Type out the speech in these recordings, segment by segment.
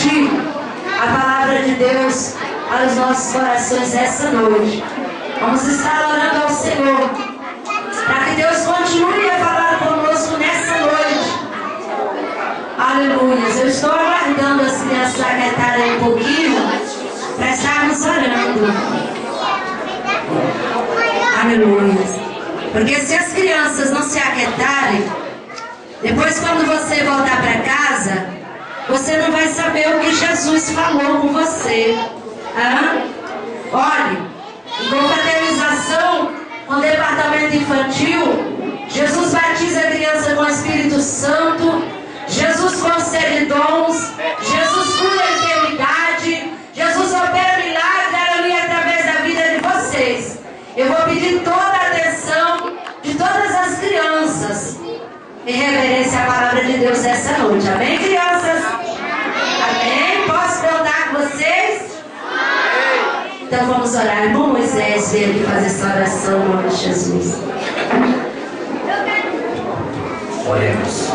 transmitir a palavra de Deus aos nossos corações essa noite. Vamos estar orando ao Senhor para que Deus continue a falar conosco nessa noite. Aleluia. Eu estou aguardando as crianças aquietarem um pouquinho para estarmos orando. Aleluia. Porque se as crianças não se aquietarem, depois quando você voltar para casa, você não vai saber o que Jesus falou com você. Olhe, em confraternização com o departamento infantil, Jesus batiza a criança com o Espírito Santo, Jesus concede dons, Jesus cura a enfermidade, Jesus opera milagre, aleluia, através da vida de vocês. Eu vou pedir toda a atenção de todas as crianças em reverência à palavra de Deus essa noite. Amém, crianças? Amém? Posso contar com vocês? Então vamos orar. Irmão Moisés, veio aqui fazer essa oração em nome de Jesus. Oremos.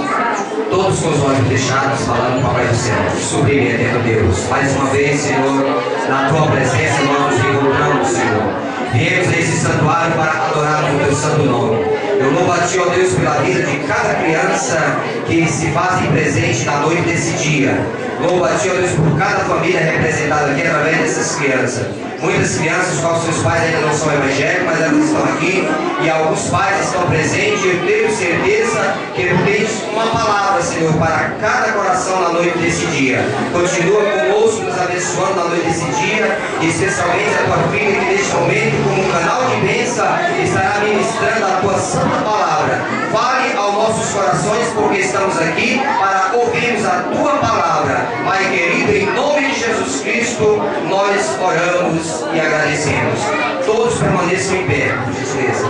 Todos com os olhos fechados, falando com o Papai do Céu. Sublime e eterno Deus. Mais uma vez, Senhor, na Tua presença nós nos encontramos, Senhor. Viemos a esse santuário para adorar o Teu santo nome. Eu louvo a Ti, ó Deus, pela vida de cada criança que se fazem presente na noite desse dia. Louvo a Ti, ó Deus, por cada família representada aqui através dessas crianças. Muitas crianças com seus pais ainda não são evangélicos, mas elas estão aqui e alguns pais estão presentes. Eu tenho certeza que Tu tens uma palavra, Senhor, para cada coração na noite desse dia. Continua conosco, nos abençoando na noite desse dia, e especialmente a Tua filha que neste momento, como um canal de bênção, estará ministrando a Tua santa palavra. Fale aos nossos corações, porque estamos aqui para ouvirmos a Tua palavra. Pai querido, em nome de Jesus Cristo, nós oramos e agradecemos. Todos permaneçam em pé, por gentileza.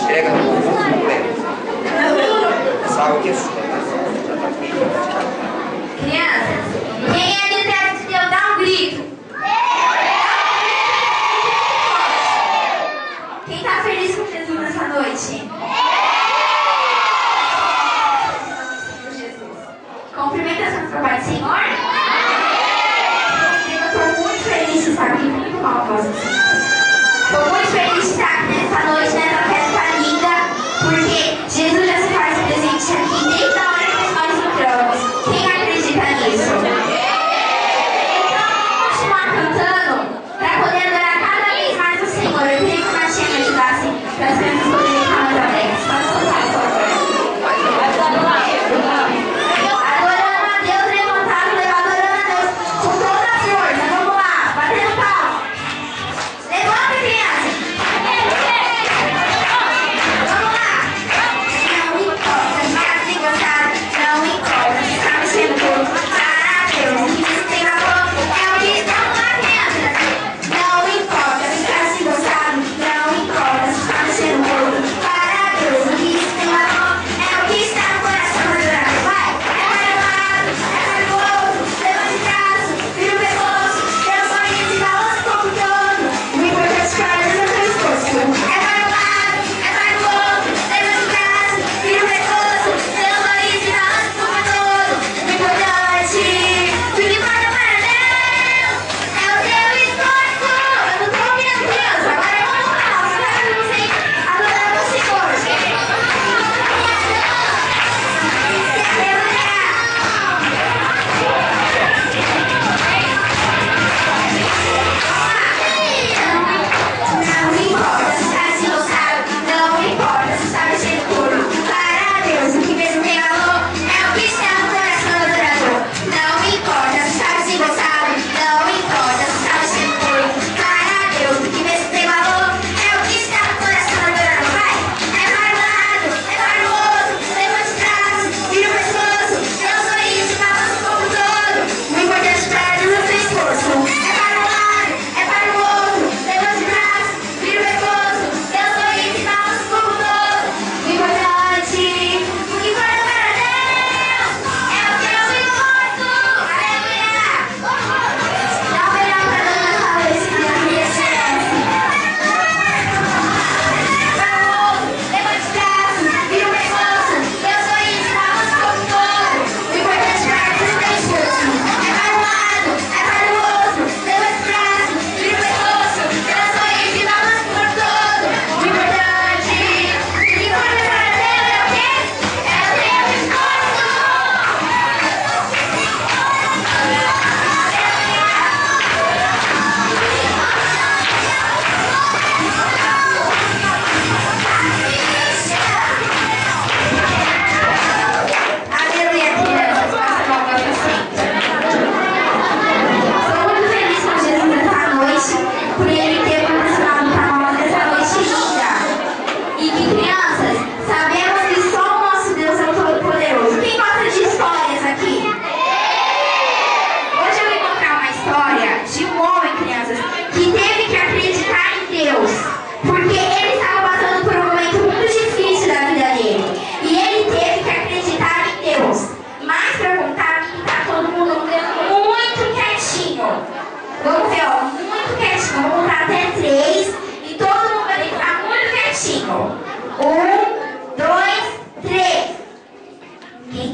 Pega no povo, salve. Crianças, quem é de Deus que eu dá um grito? Quem está feliz com Jesus nessa noite? Cumprimenta a Pai do Senhor. Eu estou muito feliz de estar aqui. Muito mal, estou muito feliz de estar aqui nessa noite, nessa festa linda, porque Jesus já se faz presente aqui desde a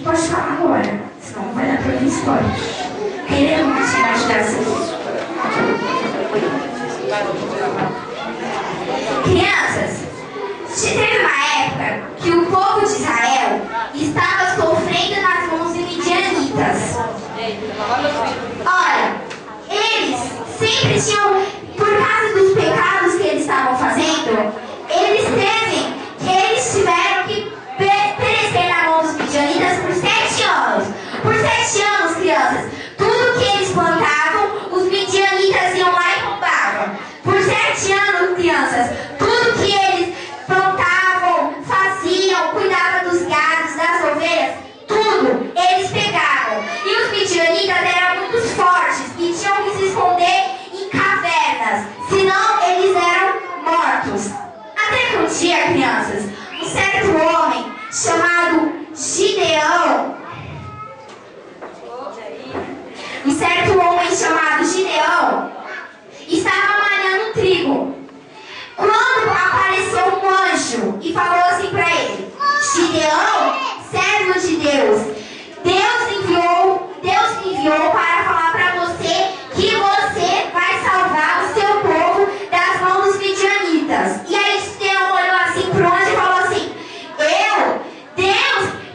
pode falar agora, senão não vai dar pra ouvir história. Queremos te imaginar assim. Crianças, teve uma época que o povo de Israel estava sofrendo nas mãos de midianitas. Ora, eles sempre tinham, por causa dos pecados que eles estavam fazendo, eles tiveram que perecer na mão dos midianitas por 7 anos. Por 7 anos, crianças, tudo que eles plantavam, os midianitas iam lá e roubavam. Por 7 anos, crianças, tudo que eles plantavam, faziam, cuidavam dos gados, das ovelhas, tudo eles pegavam. E os midianitas eram muito fortes e tinham que se esconder em cavernas, senão eles eram mortos. Até que um dia, crianças, um certo homem chamado Gideão, estava malhando trigo, quando apareceu um anjo e falou assim para ele: Gideão, servo de Deus, Deus me enviou para falar para você que você vai salvar o seu povo das mãos dos midianitas. E aí Gideão olhou assim para o anjo e falou assim: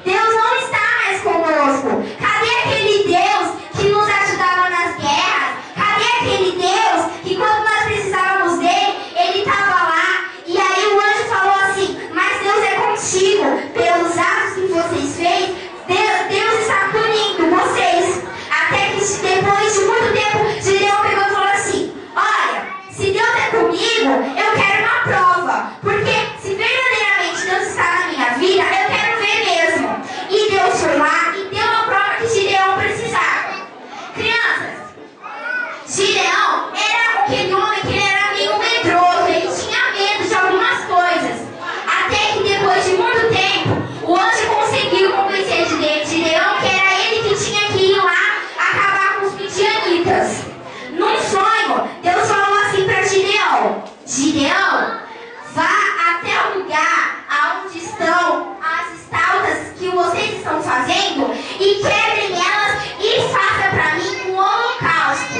Deus não está mais conosco. Cadê aquele Deus que nos ajudava nas guerras? Cadê aquele Deus que quando nós precisávamos dele, ele estava lá? E aí o anjo falou assim: mas Deus é contigo. Pelos atos que vocês fez, Deus está punindo vocês. Até que depois de muito tempo, Gideão pegou e falou assim: olha, se Deus é comigo, eu quero uma prova. Porque se verdadeiramente Deus está na minha vida, eu quero ver mesmo. E Deus foi lá e deu a prova que Gideão precisava. Crianças, Gideão era aquele homem que ele era meio medroso, ele tinha medo de algumas coisas. Até que depois de muito tempo, o anjo conseguiu convencer Gideão que era ele que tinha que ir lá acabar com os midianitas. Num sonho, Deus falou assim para Gideão: Gideão, vá até o lugar onde estão as estaltas que vocês estão fazendo e quebrem elas e faça para mim um holocausto.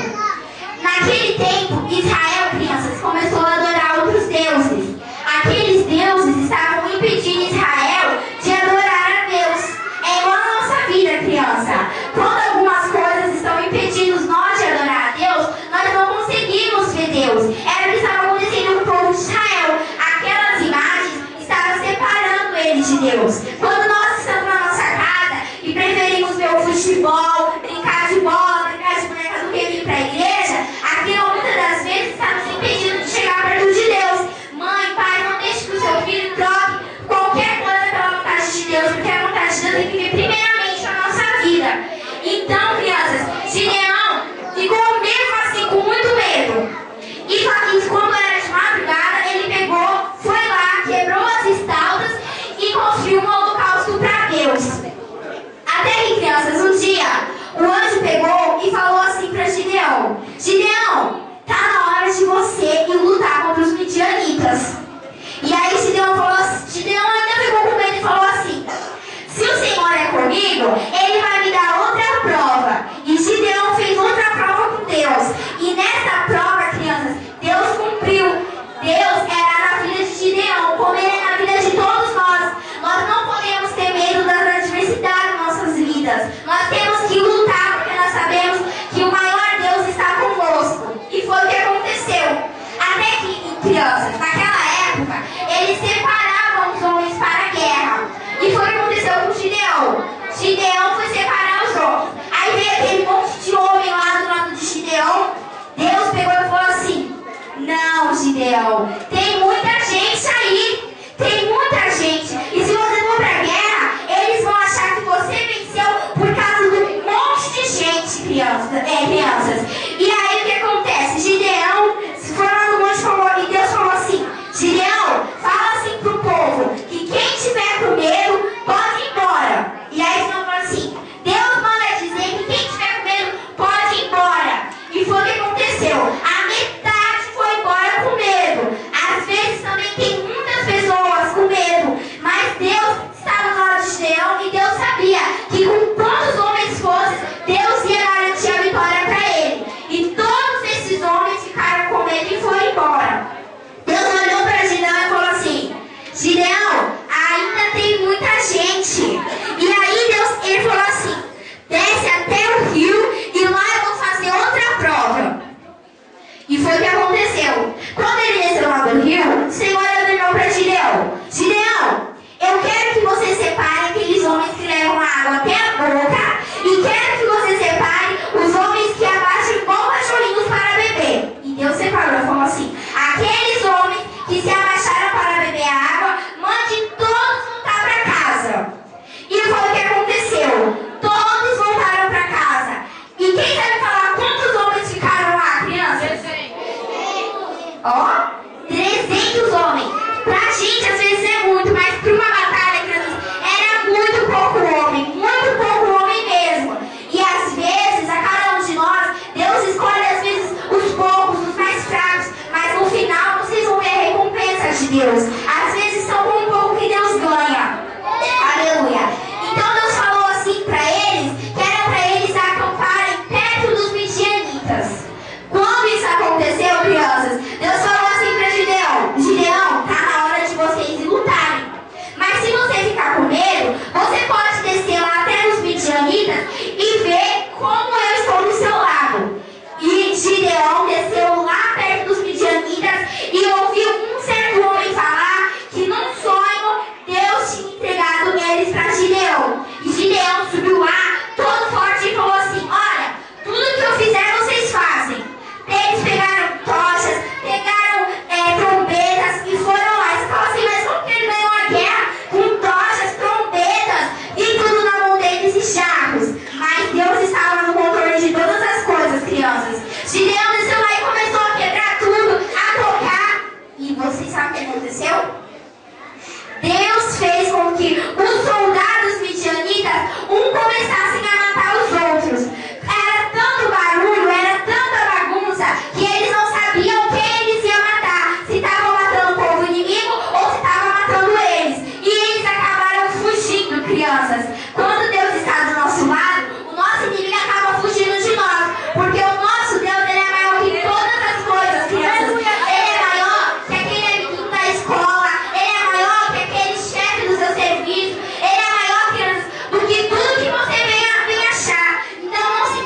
Naquele tempo, Israel, crianças, começou a adorar outros deuses. Aqueles deuses estavam impedindo Israel de adorar a Deus. É igual a nossa vida, criança. Quando algumas coisas estão impedindo nós de adorar a Deus, nós não conseguimos ver Deus. Era o que estava acontecendo com o povo de Israel. Aquelas imagens estavam separando eles de Deus. Quando nós estamos na nossa casa e preferimos ver o futebol, brincar de bola, brincar de boneca do que vir para a igreja, aquilo muitas das vezes está nos impedindo de chegar perto de Deus. Mãe, pai, não deixe que o seu filho troque qualquer coisa pela vontade de Deus, porque a vontade de Deus tem que vir primeiramente na nossa vida. Então, crianças, Gideão ficou mesmo assim com muito medo. E quando era de madrugada, ele pegou, foi lá, quebrou as estaltas e construiu um holocausto para Deus. Até que, crianças, um dia, o anjo pegou e falou assim para Gideão: Gideão, tá na hora de você ir lutar contra os midianitas. E aí Gideão ainda ficou com medo e falou assim: se o Senhor é comigo, ele vai me dar outra prova. E Gideão fez outra prova com Deus. E nessa prova, crianças, Deus cumpriu. Deus era na vida de Gideão, como ele é na vida de todos nós. Nós não podemos ter medo das adversidades nas nossas vidas. Nós temos que lutar, porque nós sabemos que o maior Deus está conosco. E foi o que aconteceu. Até que, crianças, naquela época, eles separavam os homens para a guerra. E foi o que aconteceu com Gideão. Gideão foi separar os homens. Aí veio aquele monte de homem lá do lado de Gideão. Deus pegou e falou assim: não, Gideão, tem muita gente aí. Tem muita gente. E se você for para a guerra, eles vão achar que você venceu por causa de um monte de gente, crianças. E aí o que acontece? Gideão foi lá no monte e Deus falou assim: Gideão, fala assim pro povo que quem tiver com medo pode ir embora. E aí Gideão falou assim: Deus manda dizer que quem tiver com medo pode ir embora. E foi o que aconteceu. A metade foi embora com medo. A E quero que você separe os homens que abaixam igual cachorrinhos para beber. E Deus separou, falou assim: aqueles homens que se abaixaram para beber a água, mande todos voltar para casa. E foi o que aconteceu. Todos voltaram para casa. E quem sabe falar quantos homens ficaram lá, crianças? Ó, 300 homens. Pra gente, às vezes é muito, mas para uma batalha, crianças, era muito pouco homem mesmo. E às vezes, a cada um de nós, Deus escolhe às vezes os poucos, os mais fracos, mas no final vocês vão ver a recompensa de Deus. Às vezes são com um pouco que Deus ganha. Aleluia. Então Deus falou assim para eles, que era para eles acamparem perto dos midianitas. Quando isso aconteceu, crianças, Deus falou assim para Gideão: Gideão, tá na hora de vocês lutarem. Mas se você ficar com medo, você pode descer lá até os midianitas e ver como eu estou do seu lado. E Gideão desceu lá perto dos midianitas e ouviu um certo homem falar que num sonho Deus tinha entregado eles para Gideão. E Gideão subiu lá todo forte e falou assim: olha, tudo que eu fizer vocês fazem. Eles pegaram tochas, pegaram trombetas e foram lá. Você fala assim: mas como que ele ganhou a guerra com tochas, trombetas e tudo na mão deles e charros? Mas Deus estava no controle de todas as coisas, crianças. Gideão desceu lá e começou a quebrar tudo, a tocar. E vocês sabem o que aconteceu? Deus fez com que os soldados midianitas começassem a matar os outros. Era tanto barulho, era tanta bagunça, que eles não sabiam quem eles iam matar. Se estavam matando o povo inimigo ou se estavam matando eles. E eles acabaram fugindo, crianças. Quando Deus está do nosso lado, o nosso inimigo acaba fugindo de nós. Porque o nosso Deus, ele é maior que todas as coisas, crianças. Ele é maior que aquele amiguinho da escola. Ele é maior que aquele chefe do seu serviço. Ele é maior, crianças, do que tudo que você vem achar. Então não se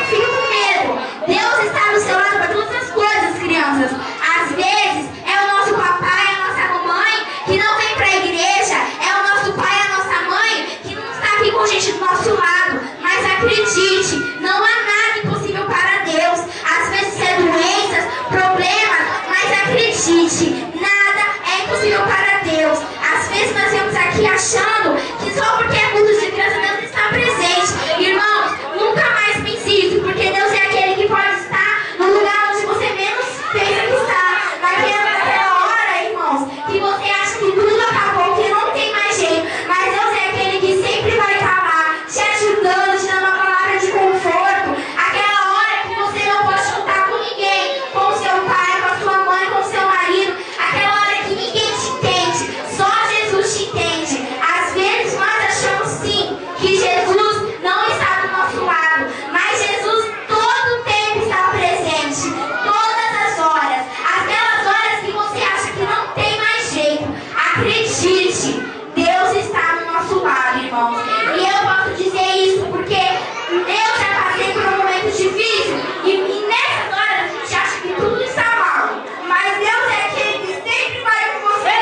fique com medo. Deus está do seu lado para todas as coisas, crianças. Às vezes é o nosso papai, a nossa mamãe que não vem para a igreja. É o nosso pai, a nossa mãe que não está aqui com a gente do nosso lado. Mas acredite, não há nada impossível para Deus. Às vezes é doenças, problemas, mas acredite, nada é impossível para Deus. Às vezes nós vemos aqui achando que só porque é culto de criança Deus está presente. Irmãos, nunca mais pense isso, porque Deus é aquele que pode estar no lugar onde você menos pensa que está. Naquela hora, irmãos, que você acha que tudo acabou, que não tem mais jeito. Mas Deus é aquele que sempre vai estar lá, te ajudando, te dando uma palavra de conforto. Aquela hora que você não pode contar com ninguém, com seu pai, com a sua mãe, com seu marido. Aquela hora que ninguém te entende, só Jesus te entende. Às vezes nós achamos sim que Jesus não está do nosso lado, mas Jesus todo o tempo está presente, todas as horas. Aquelas horas que você acha que não tem mais jeito, acredite, Deus está do nosso lado, irmãos. E eu posso dizer isso porque eu já passei por um momento difícil e nessas horas a gente acha que tudo está mal, mas Deus é aquele que sempre vai com você.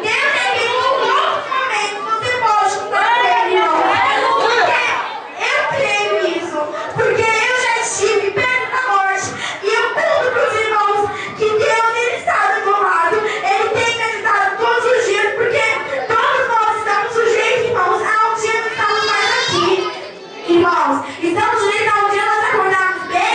Deus é aquele que em outros momentos você pode contar com ele, irmão. Porque eu creio nisso, porque eu já estive perto da morte e eu conto para os irmãos que Deus, ele está do meu lado. Ele tem me ajudado todos os dias, porque todos nós estamos sujeitos, irmãos, a um dia não estamos mais aqui. Irmãos, estamos sujeitos a um dia nós acordarmos bem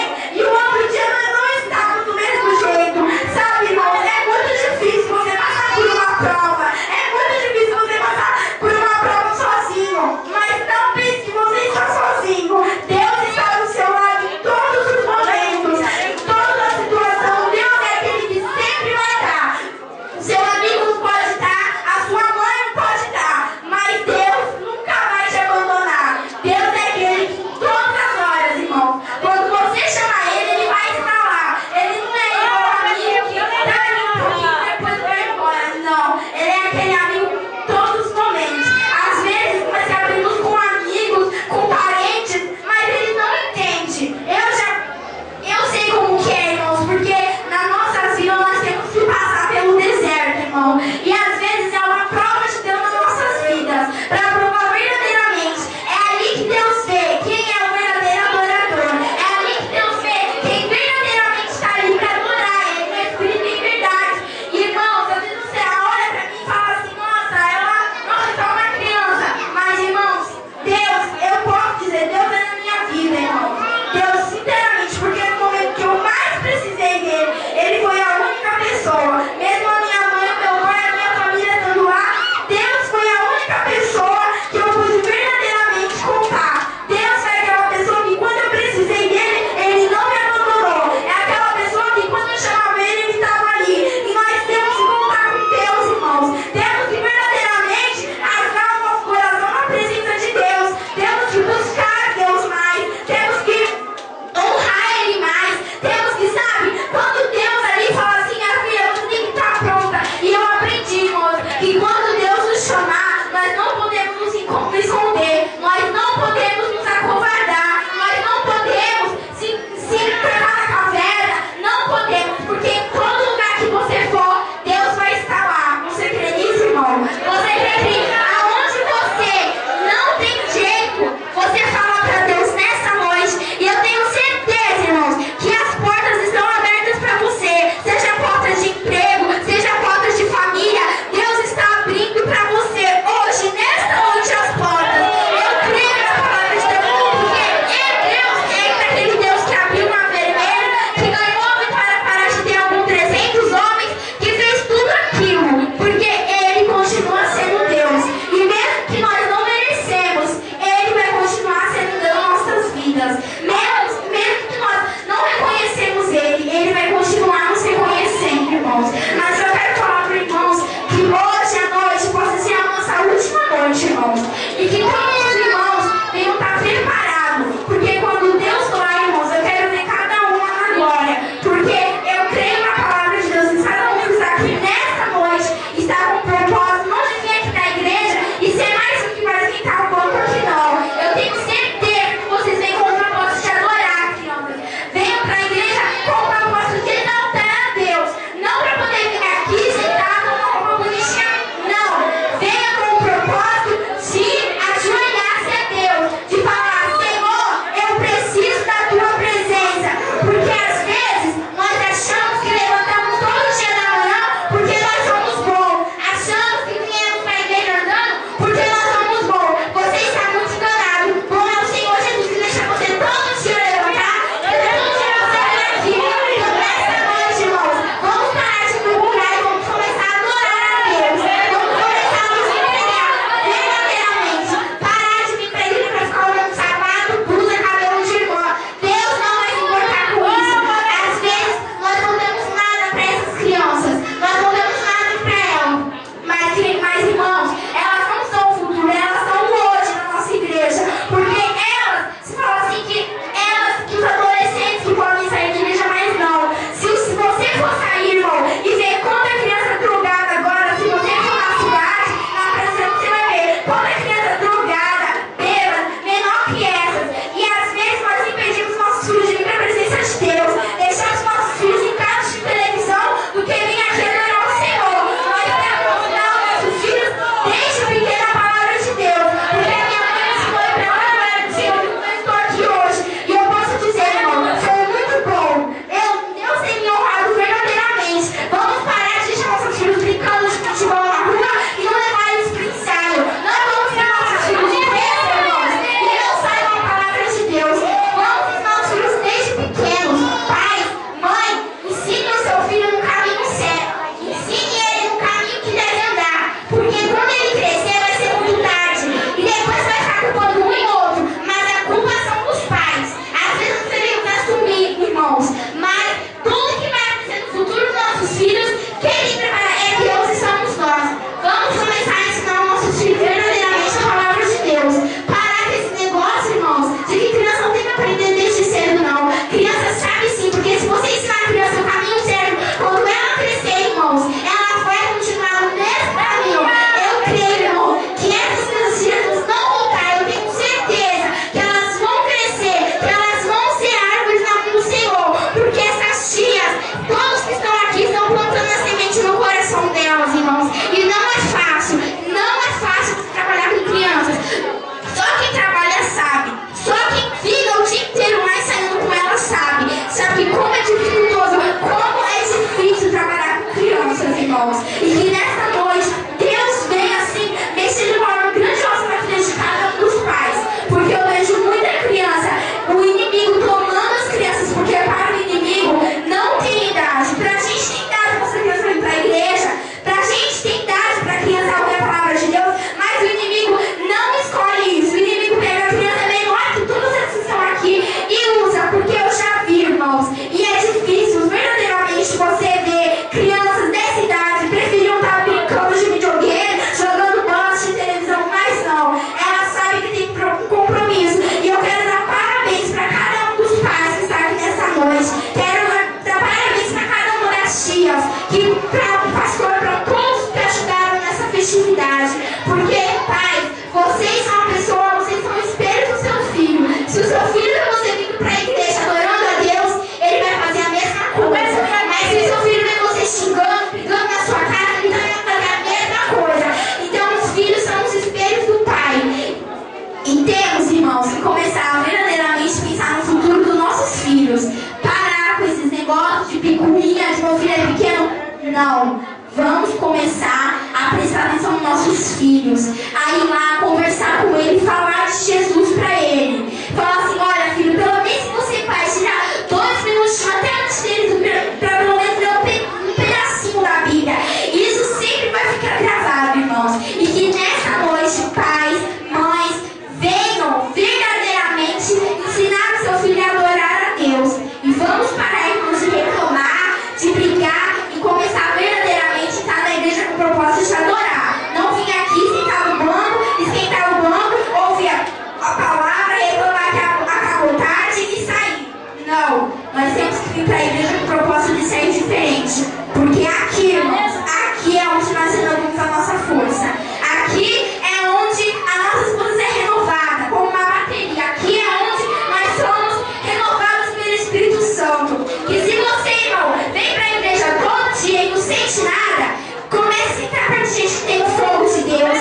irmãos, e começar a verdadeiramente pensar no futuro dos nossos filhos. Parar com esses negócios de picuinha, de meu filho é pequeno. Não. Vamos começar a prestar atenção nos nossos filhos. A ir lá conversar com ele e falar de Jesus pra ele. Falar assim, olha filho, pelo menos se você vai tirar 2 minutos até antes deles pra pelo menos ler um pedacinho da Bíblia. Isso sempre vai ficar gravado, irmãos. E que nessa noite, pais, mães, venham verdadeiramente ensinar o seu filho a adorar a Deus. E vamos parar, irmãos, de reclamar, de brigar e começar verdadeiramente a estar na igreja com o propósito de adorar. Não vir aqui sentar no banco, esquentar o banco, ouvir a palavra, reclamar que acabou tarde e sair. Não, nós temos que vir para a igreja com o propósito de ser diferente. Porque aqui, irmãos, aqui é onde nós renovamos a nossa força. Aqui é onde a nossa esposa é renovada, como uma bateria. Aqui é onde nós somos renovados pelo Espírito Santo. Que se você, irmão, vem para a igreja todo dia e não sente nada, comece a sentar perto de gente que tem o fogo de Deus.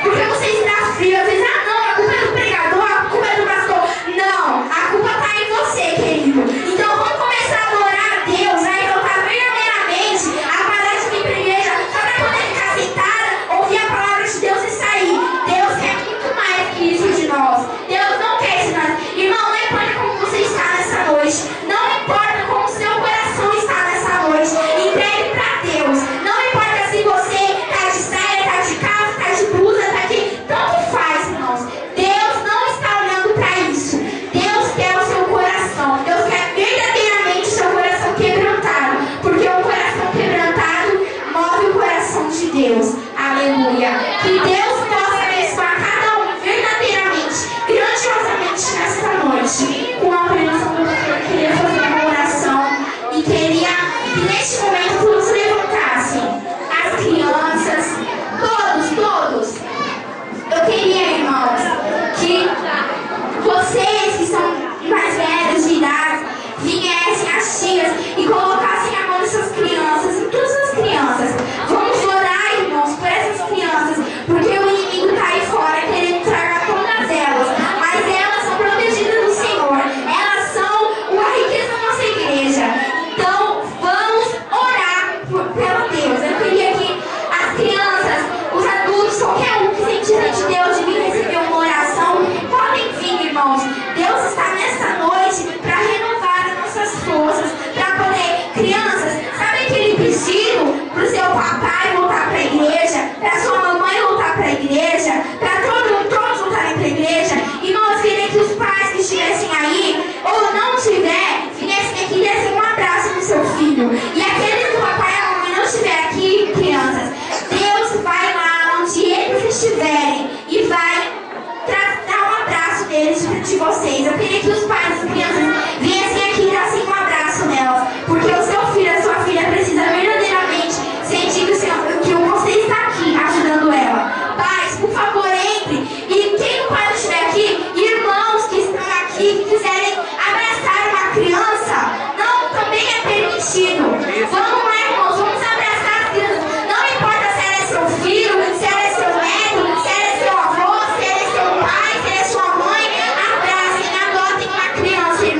Porque você está frio, às vezes, não, a culpa é do pregador, a culpa é do pastor. Não, a culpa está em você, querido. Então vamos começar a adorar a Deus, a exaltar verdadeiramente, a parar de vir para a igreja só para poder ficar sentada, ouvir a palavra de Deus e sair. Deus quer muito mais que isso de nós. Deus não quer isso de nós. Irmão, não importa como você está nessa noite, não importa como o seu coração está nessa noite, entregue para Deus. Não importa se você está de saia, está de calça, está de blusa, está aqui, tanto faz, irmãos. Deus não está olhando para isso. Deus quer o seu coração. Deus quer verdadeiramente o seu coração quebrantado, porque o coração quebrantado move o coração de Deus. Aleluia. Que Deus possa abençoar cada um verdadeiramente, grandiosamente nesta noite. Com a permissão do Senhor, eu queria fazer uma oração e queria que neste momento todos levantassem. As crianças, todos. Eu queria, irmãos, que vocês que são mais velhos de idade viessem as tias e colocassem a mão nessas crianças, em todas as crianças. Vamos orar, irmãos, por essas crianças, porque o inimigo está aí fora querendo tragar todas elas, mas elas são protegidas do Senhor, elas são a riqueza da nossa igreja. Então vamos orar pelo Deus. Eu queria que as crianças, os adultos, qualquer um que sente diante de Deus de vir receber uma oração, podem vir, irmãos. Deus está nessa noite para renovar as nossas forças, para poder, crianças, sabe aquele pedido para o seu papai voltar para a igreja, para sua mamãe voltar para a igreja, para todos voltarem para a igreja? Irmãos, queria que os pais que estivessem aí, ou não tiver, viessem aqui e dessem um abraço no seu filho. E aqueles que o papai e a mamãe não estiver aqui, crianças, Deus vai lá onde eles estiverem e vai dar um abraço deles de vocês. Eu queria que os pais das crianças viessem aqui e dassem um abraço nelas, porque o seu filho, a sua filha precisa verdadeiramente sentir que você está aqui ajudando ela. Pais, por favor, entre. E quem não pode estiver aqui, irmãos que estão aqui, que quiserem abraçar uma criança, não, também é permitido. Vamos lá, irmãos, vamos abraçar as crianças. Não importa se ela é seu filho, se ela é seu neto, se ela é seu avô, se ela é seu pai, se ela é sua mãe, abracem, adotem uma criança, irmãos.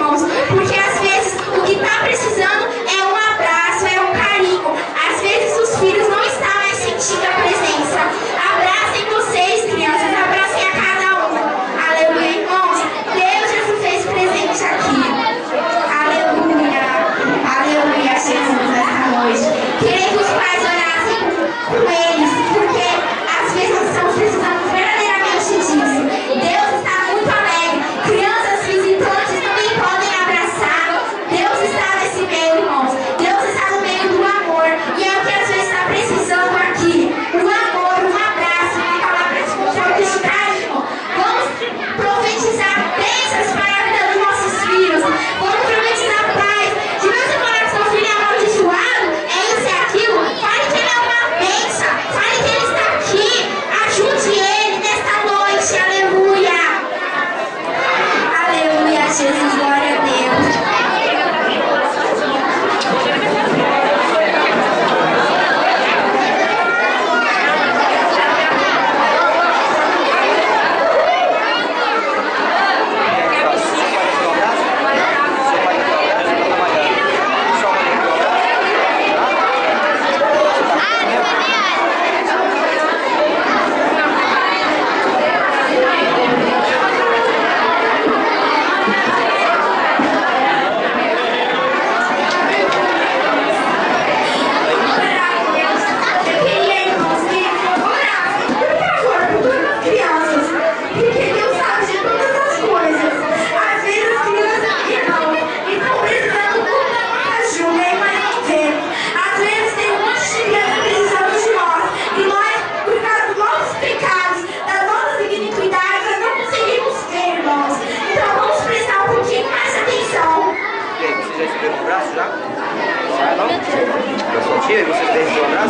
E aí, vocês têm que orar?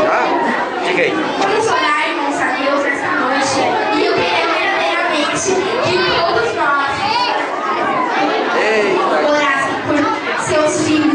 Já? Diga aí. Vamos orar, irmãos, a Deus esta noite. E eu quero verdadeiramente que todos nós orassem por seus filhos.